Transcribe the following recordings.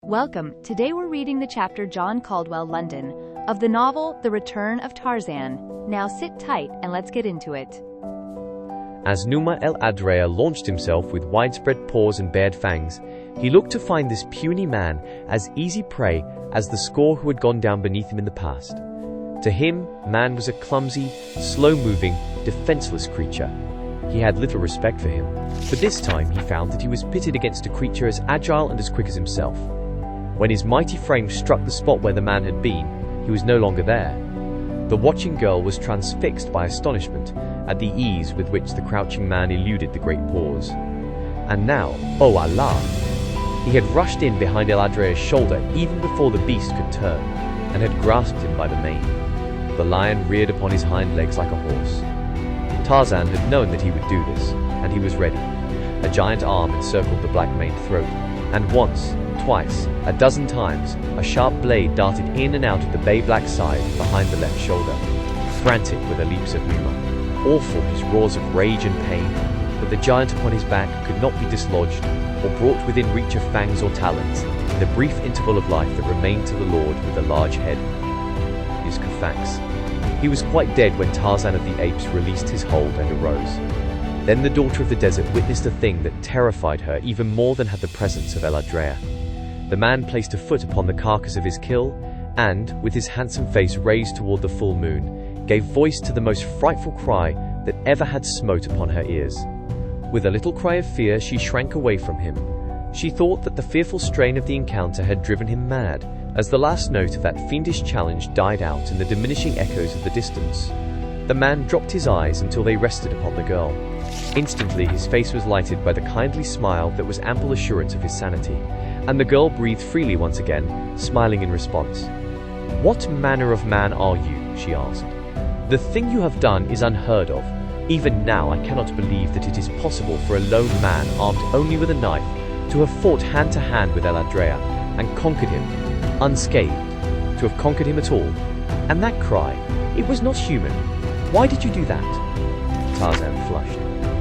Welcome. Today we're reading the chapter John Caldwell, London, of the novel The Return of Tarzan. Now sit tight and let's get into it. As Numa el Adrea launched himself with widespread paws and bared fangs, he looked to find this puny man as easy prey as the score who had gone down beneath him in the past. To him, man was a clumsy, slow-moving, defenseless creature. He had little respect for him, but this time he found that he was pitted against a creature as agile and as quick as himself. When his mighty frame struck the spot where the man had been, he was no longer there. The watching girl was transfixed by astonishment at the ease with which the crouching man eluded the great paws. And now, oh Allah! He had rushed in behind El Adrea's shoulder even before the beast could turn, and had grasped him by the mane. The lion reared upon his hind legs like a horse. Tarzan had known that he would do this, and he was ready. A giant arm encircled the black-maned throat, and once, twice, a dozen times, a sharp blade darted in and out of the bay-black side behind the left shoulder. Frantic were the leaps of Numa, awful his roars of rage and pain, but the giant upon his back could not be dislodged or brought within reach of fangs or talons in the brief interval of life that remained to the lord with the large head. His Kfax. He was quite dead when Tarzan of the Apes released his hold and arose. Then the daughter of the desert witnessed a thing that terrified her even more than had the presence of El Adrea. The man placed a foot upon the carcass of his kill, and, with his handsome face raised toward the full moon, gave voice to the most frightful cry that ever had smote upon her ears. With a little cry of fear, she shrank away from him. She thought that the fearful strain of the encounter had driven him mad, as the last note of that fiendish challenge died out in the diminishing echoes of the distance. The man dropped his eyes until they rested upon the girl. Instantly his face was lighted by the kindly smile that was ample assurance of his sanity, and the girl breathed freely once again, smiling in response. "What manner of man are you?" she asked. "The thing you have done is unheard of. Even now I cannot believe that it is possible for a lone man armed only with a knife to have fought hand to hand with El Adrea and conquered him, unscathed, to have conquered him at all. And that cry, it was not human. Why did you do that?" Tarzan flushed.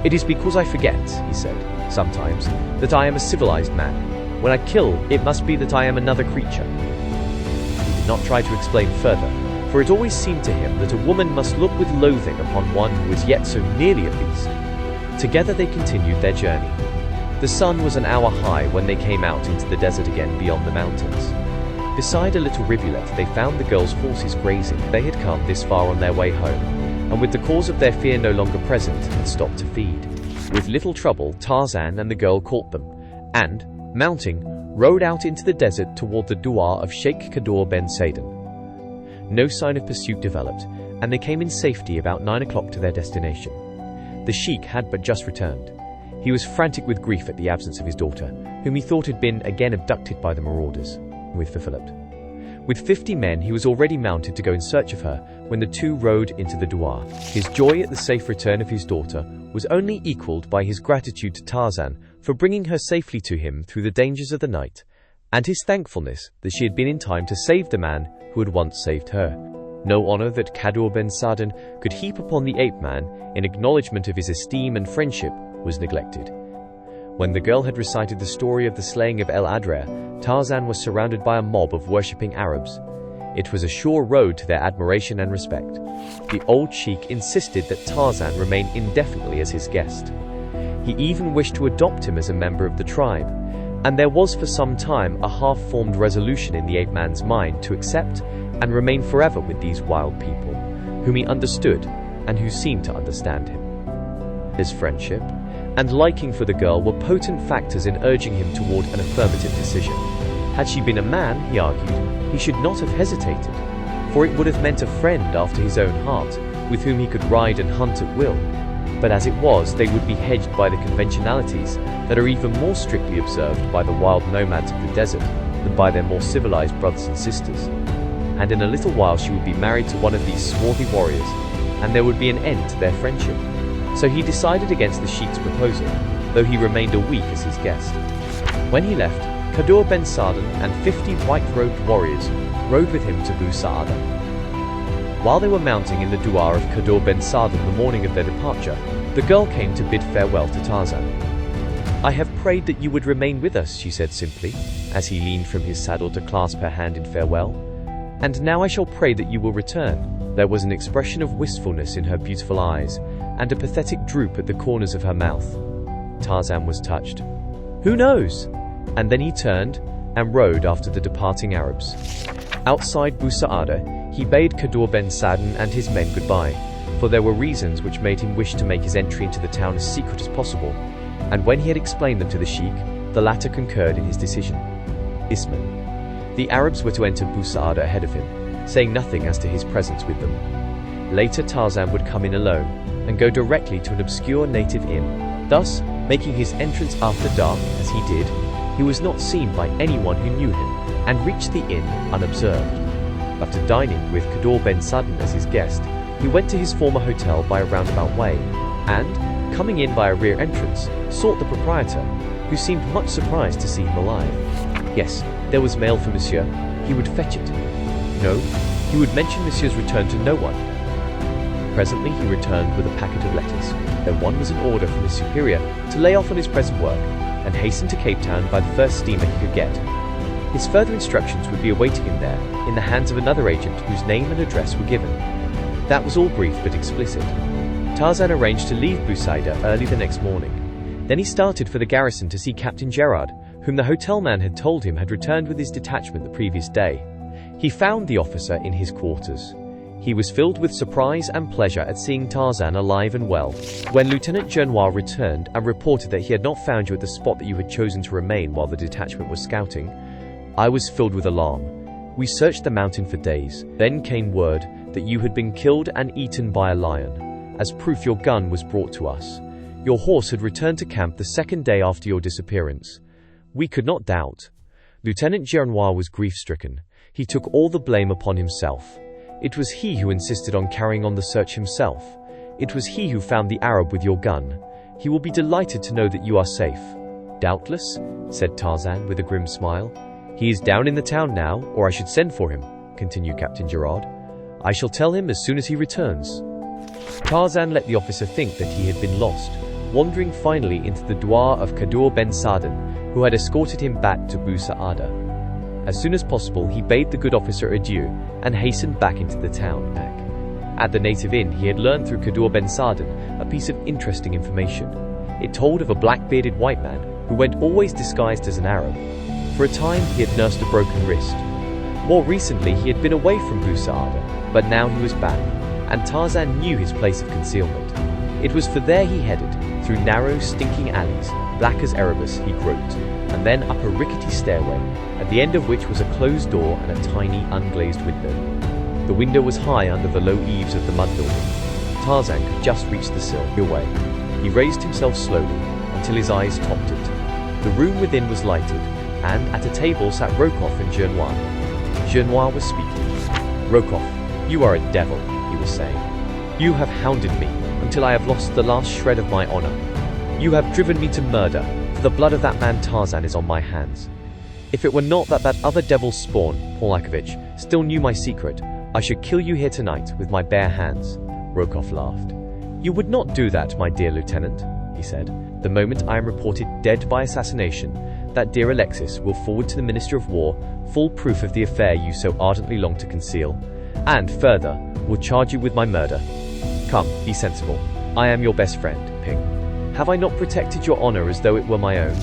"It is because I forget," he said, "sometimes, that I am a civilized man. When I kill, it must be that I am another creature." He did not try to explain further, for it always seemed to him that a woman must look with loathing upon one who was yet so nearly a beast. Together they continued their journey. The sun was an hour high when they came out into the desert again beyond the mountains. Beside a little rivulet they found the girls' horses grazing. They had come this far on their way home, and with the cause of their fear no longer present, had stopped to feed. With little trouble, Tarzan and the girl caught them, and, mounting, rode out into the desert toward the douar of Sheikh Kador ben Saden. No sign of pursuit developed, and they came in safety about 9 o'clock to their destination. The sheik had but just returned. He was frantic with grief at the absence of his daughter, whom he thought had been again abducted by the marauders, with Philip. With 50 men, he was already mounted to go in search of her when the two rode into the douar. His joy at the safe return of his daughter was only equaled by his gratitude to Tarzan for bringing her safely to him through the dangers of the night, and his thankfulness that she had been in time to save the man who had once saved her. No honor that Kador ben Saden could heap upon the ape-man in acknowledgement of his esteem and friendship was neglected. When the girl had recited the story of the slaying of El Adrea, Tarzan was surrounded by a mob of worshipping Arabs. It was a sure road to their admiration and respect. The old sheik insisted that Tarzan remain indefinitely as his guest. He even wished to adopt him as a member of the tribe, and there was for some time a half-formed resolution in the ape-man's mind to accept and remain forever with these wild people, whom he understood and who seemed to understand him. His friendship and liking for the girl were potent factors in urging him toward an affirmative decision. Had she been a man, he argued, he should not have hesitated, for it would have meant a friend after his own heart, with whom he could ride and hunt at will. But as it was, they would be hedged by the conventionalities that are even more strictly observed by the wild nomads of the desert than by their more civilized brothers and sisters. And in a little while she would be married to one of these swarthy warriors, and there would be an end to their friendship. So he decided against the sheik's proposal, though he remained a week as his guest. When he left, Kador ben Saden and 50 white-robed warriors rode with him to Bou Saada. While they were mounting in the douar of Kador ben Saden the morning of their departure, the girl came to bid farewell to Tarzan. "I have prayed that you would remain with us," she said simply, as he leaned from his saddle to clasp her hand in farewell. "And now I shall pray that you will return." There was an expression of wistfulness in her beautiful eyes, and a pathetic droop at the corners of her mouth. Tarzan was touched. "Who knows?" And then he turned and rode after the departing Arabs. Outside Bou Saada, he bade Kaddour Ben Saden and his men goodbye, for there were reasons which made him wish to make his entry into the town as secret as possible, and when he had explained them to the sheik, the latter concurred in his decision. Isman. The Arabs were to enter Bou Saada ahead of him, saying nothing as to his presence with them. Later Tarzan would come in alone, and go directly to an obscure native inn. Thus, making his entrance after dark, as he did, he was not seen by anyone who knew him, and reached the inn unobserved. After dining with Kaddour Ben Saden as his guest, he went to his former hotel by a roundabout way, and, coming in by a rear entrance, sought the proprietor, who seemed much surprised to see him alive. Yes, there was mail for Monsieur. He would fetch it. No, he would mention Monsieur's return to no one. Presently he returned with a packet of letters. Then one was an order from his superior to lay off on his present work, and hasten to Cape Town by the first steamer he could get. His further instructions would be awaiting him there, in the hands of another agent whose name and address were given. That was all brief but explicit. Tarzan arranged to leave Bou Saada early the next morning. Then he started for the garrison to see Captain Gerard, whom the hotel man had told him had returned with his detachment the previous day. He found the officer in his quarters. He was filled with surprise and pleasure at seeing Tarzan alive and well. When Lieutenant Gernois returned and reported that he had not found you at the spot that you had chosen to remain while the detachment was scouting, I was filled with alarm. We searched the mountain for days. Then came word that you had been killed and eaten by a lion. As proof, your gun was brought to us. Your horse had returned to camp the second day after your disappearance. We could not doubt. Lieutenant Gernois was grief-stricken. He took all the blame upon himself. It was he who insisted on carrying on the search himself. It was he who found the Arab with your gun. He will be delighted to know that you are safe. Doubtless, said Tarzan with a grim smile. He is down in the town now, or I should send for him, continued Captain Gerard. I shall tell him as soon as he returns. Tarzan let the officer think that he had been lost, wandering finally into the douar of Kaddour Ben Saden, who had escorted him back to Bou Saada. As soon as possible, he bade the good officer adieu and hastened back into the town. At the native inn, he had learned through Kaddour Ben Saden a piece of interesting information. It told of a black-bearded white man who went always disguised as an Arab. For a time, he had nursed a broken wrist. More recently, he had been away from Bou Saada, but now he was back, and Tarzan knew his place of concealment. It was for there he headed, through narrow, stinking alleys, black as Erebus, he groped, and then up a rickety stairway, at the end of which was a closed door and a tiny, unglazed window. The window was high under the low eaves of the mud building. Tarzan could just reach the sill. Away. He raised himself slowly, until his eyes topped it. The room within was lighted, and at a table sat Rokoff and Gernois. Gernois was speaking. Rokoff, you are a devil, he was saying. You have hounded me, until I have lost the last shred of my honor. You have driven me to murder, for the blood of that man Tarzan is on my hands. If it were not that that other devil's spawn, Polakovich, still knew my secret, I should kill you here tonight with my bare hands. Rokoff laughed. You would not do that, my dear lieutenant, he said. The moment I am reported dead by assassination, that dear Alexis will forward to the Minister of War full proof of the affair you so ardently long to conceal, and, further, will charge you with my murder. Come, be sensible. I am your best friend, Ping. Have I not protected your honor as though it were my own?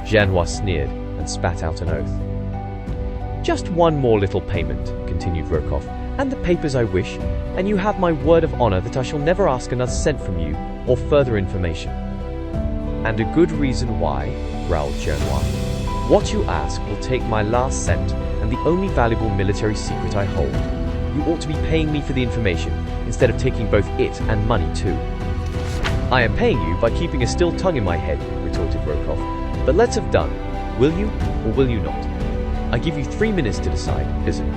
Gernois sneered and spat out an oath. Just one more little payment, continued Rokoff, and the papers I wish, and you have my word of honor that I shall never ask another cent from you, or further information. And a good reason why, growled Gernois. What you ask will take my last cent and the only valuable military secret I hold. You ought to be paying me for the information, instead of taking both it and money too. I am paying you by keeping a still tongue in my head, retorted Rokoff. But let's have done. Will you, or will you not? I give you 3 minutes to decide, listen.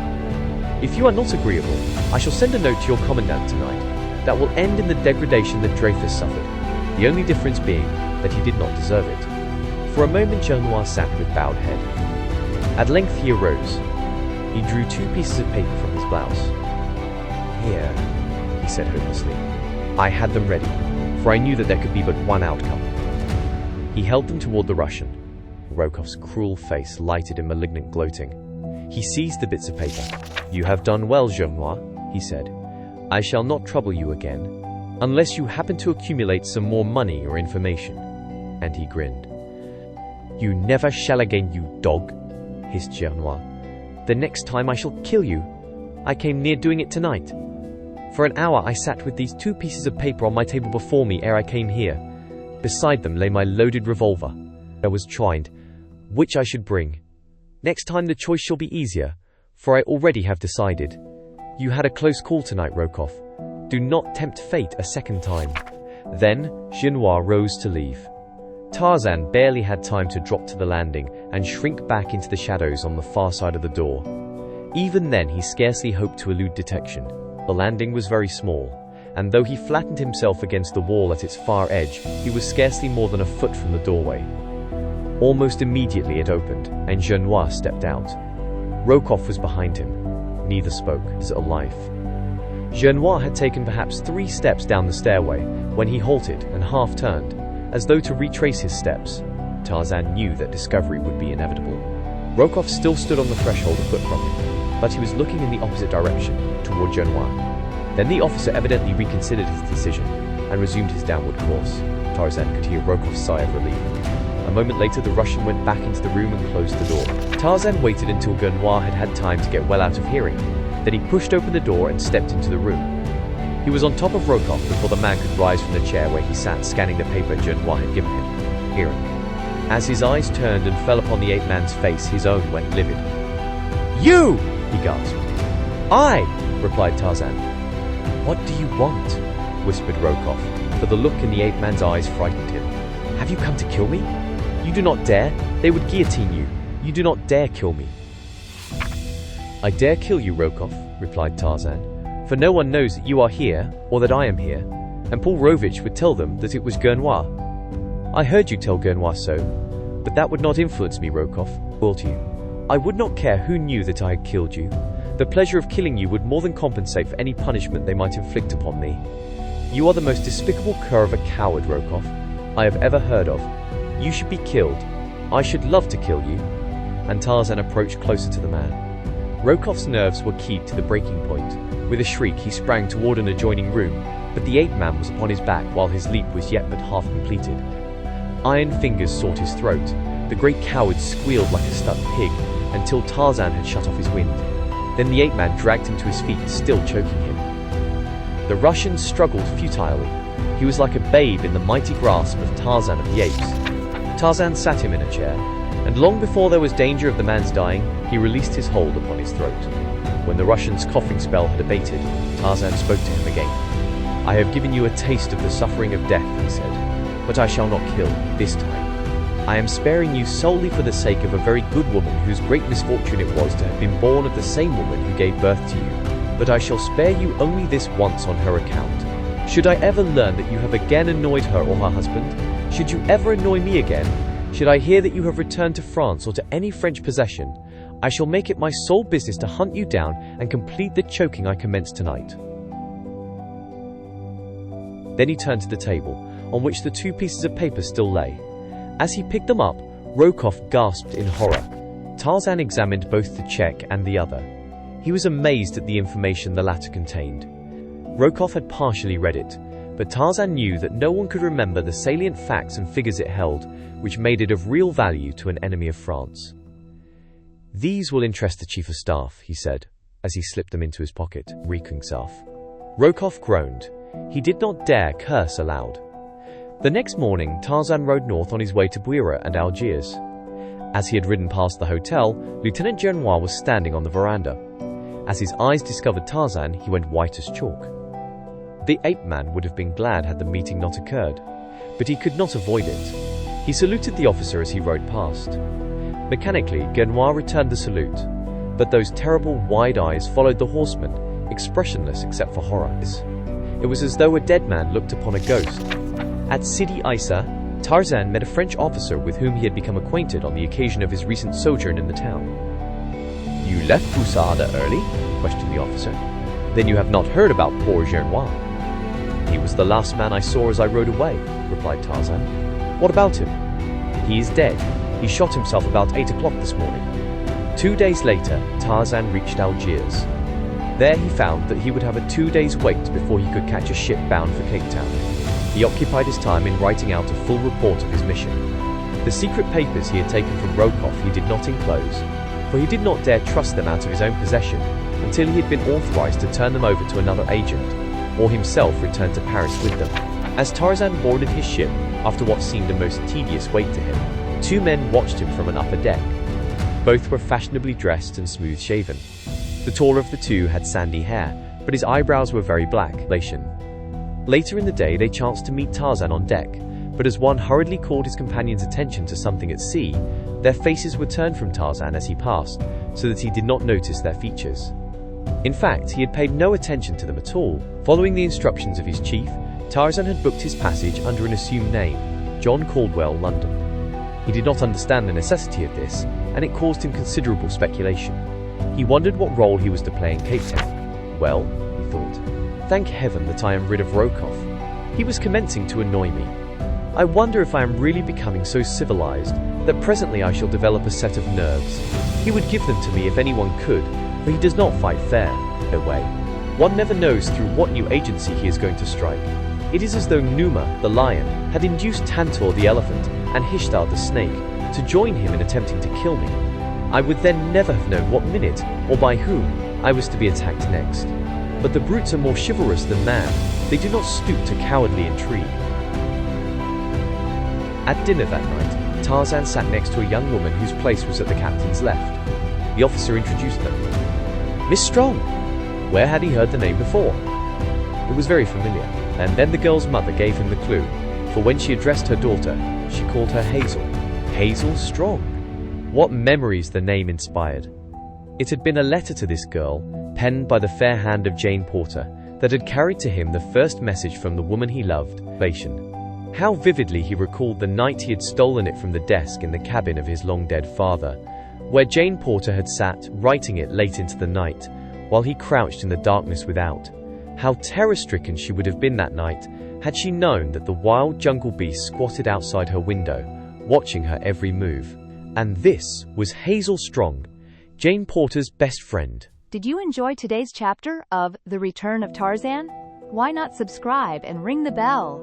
If you are not agreeable, I shall send a note to your commandant tonight that will end in the degradation that Dreyfus suffered, the only difference being that he did not deserve it. For a moment Gernois sat with bowed head. At length he arose. He drew 2 pieces of paper from his blouse. Here, he said hopelessly. I had them ready, for I knew that there could be but one outcome. He held them toward the Russian. Rokoff's cruel face lighted in malignant gloating. He seized the bits of paper. "You have done well, Gernois," he said. "I shall not trouble you again, unless you happen to accumulate some more money or information." And he grinned. "You never shall again, you dog," hissed Gernois. "The next time I shall kill you. I came near doing it tonight. For an hour I sat with these 2 pieces of paper on my table before me ere I came here. Beside them lay my loaded revolver. I was trying which I should bring. Next time the choice shall be easier, for I already have decided. You had a close call tonight, Rokoff. Do not tempt fate a second time." Then Gernois rose to leave. Tarzan barely had time to drop to the landing and shrink back into the shadows on the far side of the door. Even then he scarcely hoped to elude detection. The landing was very small, and though he flattened himself against the wall at its far edge, he was scarcely more than a foot from the doorway. Almost immediately it opened, and Gernois stepped out. Rokoff was behind him. Neither spoke. As a life. Gernois had taken perhaps 3 steps down the stairway when he halted and half-turned, as though to retrace his steps. Tarzan knew that discovery would be inevitable. Rokoff still stood on the threshold a foot from him, but he was looking in the opposite direction, toward Gernois. Then the officer evidently reconsidered his decision and resumed his downward course. Tarzan could hear Rokoff's sigh of relief. A moment later the Russian went back into the room and closed the door. Tarzan waited until Gernois had had time to get well out of hearing. Then he pushed open the door and stepped into the room. He was on top of Rokoff before the man could rise from the chair where he sat scanning the paper Gernois had given him. Hearing. As his eyes turned and fell upon the ape-man's face, his own went livid. "You!" he gasped. "I!" replied Tarzan. "What do you want?" whispered Rokoff, for the look in the ape-man's eyes frightened him. "Have you come to kill me? You do not dare. They would guillotine you. You do not dare kill me." "I dare kill you, Rokoff," replied Tarzan, "for no one knows that you are here, or that I am here, and Paul Rovich would tell them that it was Gernois. I heard you tell Gernois so, but that would not influence me, Rokoff, will you? I would not care who knew that I had killed you. The pleasure of killing you would more than compensate for any punishment they might inflict upon me. You are the most despicable cur of a coward, Rokoff, I have ever heard of. You should be killed. I should love to kill you." And Tarzan approached closer to the man. Rokoff's nerves were keyed to the breaking point. With a shriek, he sprang toward an adjoining room, but the ape-man was upon his back while his leap was yet but half completed. Iron fingers sought his throat. The great coward squealed like a stuck pig until Tarzan had shut off his wind. Then the ape-man dragged him to his feet, still choking him. The Russian struggled futilely. He was like a babe in the mighty grasp of Tarzan of the Apes. Tarzan sat him in a chair, and long before there was danger of the man's dying, he released his hold upon his throat. When the Russian's coughing spell had abated, Tarzan spoke to him again. "I have given you a taste of the suffering of death," he said, "but I shall not kill this time. I am sparing you solely for the sake of a very good woman whose great misfortune it was to have been born of the same woman who gave birth to you. But I shall spare you only this once on her account. Should I ever learn that you have again annoyed her or her husband? Should you ever annoy me again? Should I hear that you have returned to France or to any French possession? I shall make it my sole business to hunt you down and complete the choking I commenced tonight." Then he turned to the table, on which the 2 pieces of paper still lay. As he picked them up, Rokoff gasped in horror. Tarzan examined both the check and the other. He was amazed at the information the latter contained. Rokoff had partially read it, but Tarzan knew that no one could remember the salient facts and figures it held, which made it of real value to an enemy of France. "These will interest the Chief of Staff," he said, as he slipped them into his pocket, wreaking himself. Rokoff groaned. He did not dare curse aloud. The next morning, Tarzan rode north on his way to Buira and Algiers. As he had ridden past the hotel, Lieutenant Gernois was standing on the veranda. As his eyes discovered Tarzan, he went white as chalk. The ape-man would have been glad had the meeting not occurred, but he could not avoid it. He saluted the officer as he rode past. Mechanically, Gernois returned the salute, but those terrible wide eyes followed the horseman, expressionless except for horror. It was as though a dead man looked upon a ghost. At Sidi Aissa, Tarzan met a French officer with whom he had become acquainted on the occasion of his recent sojourn in the town. "You left Pousada early?" questioned the officer. "Then you have not heard about poor Gernois?" "He was the last man I saw as I rode away," replied Tarzan. "What about him?" He is dead. He shot himself about 8 o'clock this morning." 2 days later, Tarzan reached Algiers. There he found that he would have a 2 days wait before he could catch a ship bound for Cape Town. He occupied his time in writing out a full report of his mission. The secret papers he had taken from Rokoff he did not enclose, for he did not dare trust them out of his own possession until he had been authorized to turn them over to another agent, or himself return to Paris with them. As Tarzan boarded his ship, after what seemed a most tedious wait to him, 2 men watched him from an upper deck. Both were fashionably dressed and smooth-shaven. The taller of the 2 had sandy hair, but his eyebrows were very black. Later in the day they chanced to meet Tarzan on deck, but as one hurriedly called his companion's attention to something at sea, their faces were turned from Tarzan as he passed, so that he did not notice their features. In fact, he had paid no attention to them at all. Following the instructions of his chief, Tarzan had booked his passage under an assumed name, John Caldwell, London. He did not understand the necessity of this, and it caused him considerable speculation. He wondered what role he was to play in Cape Town. "Well," he thought, "thank heaven that I am rid of Rokoff. He was commencing to annoy me. I wonder if I am really becoming so civilized that presently I shall develop a set of nerves. He would give them to me if anyone could, for he does not fight fair. No way. One never knows through what new agency he is going to strike. It is as though Numa, the lion, had induced Tantor, the elephant, and Hishtar, the snake, to join him in attempting to kill me. I would then never have known what minute, or by whom, I was to be attacked next. But the brutes are more chivalrous than man. They do not stoop to cowardly intrigue." At dinner that night, Tarzan sat next to a young woman whose place was at the captain's left. The officer introduced them. "Miss Strong." Where had he heard the name before? It was very familiar, and then the girl's mother gave him the clue, for when she addressed her daughter, she called her Hazel. Hazel Strong. What memories the name inspired. It had been a letter to this girl, penned by the fair hand of Jane Porter, that had carried to him the first message from the woman he loved, Bashan. How vividly he recalled the night he had stolen it from the desk in the cabin of his long-dead father, where Jane Porter had sat, writing it late into the night, while he crouched in the darkness without. How terror-stricken she would have been that night, had she known that the wild jungle beast squatted outside her window, watching her every move. And this was Hazel Strong, Jane Porter's best friend. Did you enjoy today's chapter of The Return of Tarzan? Why not subscribe and ring the bell?